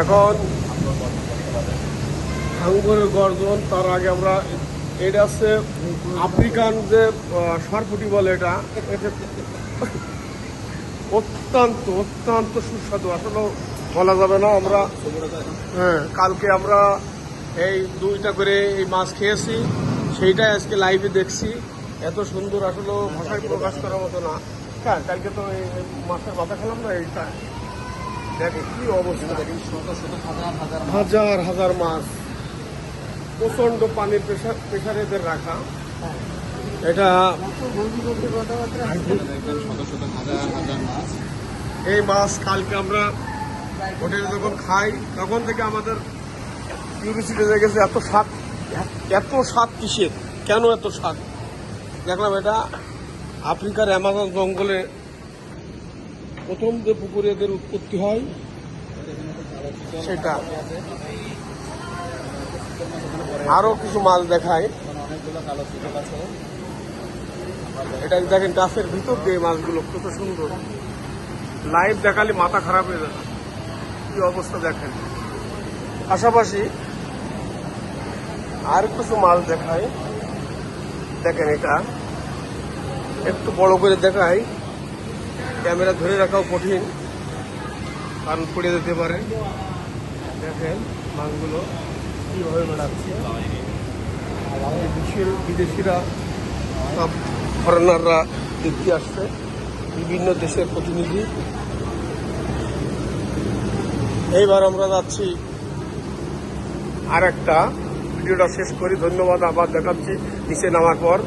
এখন হাঙ্গরের গর্জন, তার আগে আমরা এটা হচ্ছে আফ্রিকান যে সরপুটি বলে, এটা অত্যন্ত অত্যন্ত সুস্বাদু, আসলে বলা যাবে না। আমরা কালকে আমরা এই 2টা করে এই মাছ খেয়েছি, সেইটাই আজকে লাইভে দেখছি। এত সুন্দর, আসলে ভাষায় প্রকাশ করার মতো না। হ্যাঁ, কালকে তো এই মাছের মাথা খেলাম না, এইটা দেখে কি অবস্থা। হাজার হাজার মাছ, প্রচন্ড পানির প্রেশারে এদের রাখা। এটা এই মাছ কালকে আমরা হোটেলে যখন খাই তখন থেকে আমাদের কিউরিসিটি হয়ে গেছে, এত স্বাদ, এত স্বাদ কিসের, কেন এত স্বাদ। দেখলাম এটা আফ্রিকার অ্যামাজন জঙ্গলে প্রথম যে পুকুরে এদের উৎপত্তি হয় সেটা। আরো কিছু মাছ দেখায়, এটা দেখেন গাছের ভিতর দিয়ে মাছগুলো কত সুন্দর। লাইভ দেখালে মাথা খারাপ হয়ে যাবে, কি অবস্থা দেখেন। পাশাপাশি আর কিছু মাছ দেখায়, দেখেন এটা একটু বড় করে দেখায়, ক্যামেরা ধরে রাখাও কঠিন কারণ পড়ে যেতে পারে। দেখেন মাছগুলো কীভাবে বেড়াচ্ছে। বিদেশিরা সব ফরেনাররা দেখতে আসছে, বিভিন্ন দেশের প্রতিনিধি। এইবার আমরা যাচ্ছি আর একটা, ভিডিওটা শেষ করি। ধন্যবাদ, আবার দেখাচ্ছি নিচে নামার পর।